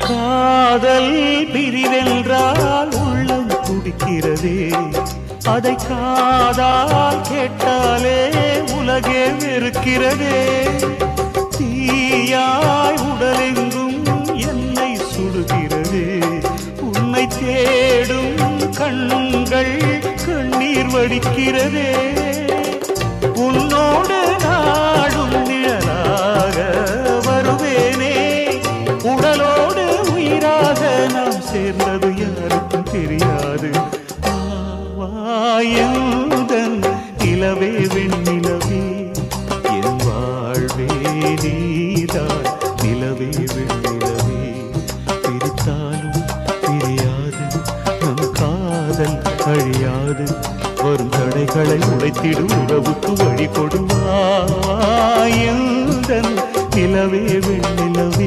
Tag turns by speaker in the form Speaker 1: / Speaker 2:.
Speaker 1: காதல் பிரிவென்றால் உள்ளம் துடிக்கிறதே, அதை காதால் கேட்டாலே உலகே வெறுக்கிறதே. தீயாய் உடலெங்கும் என்னை சுடுகிறதே, உன்னை தேடும் கண்கள் கண்ணீர் வடிக்கிறதே. உன்னோடு நாடும் நிழலாக வருவேனே, உடலோடு உயிராக நாம் சேர்ந்தது யாருக்கும் தெரியும்.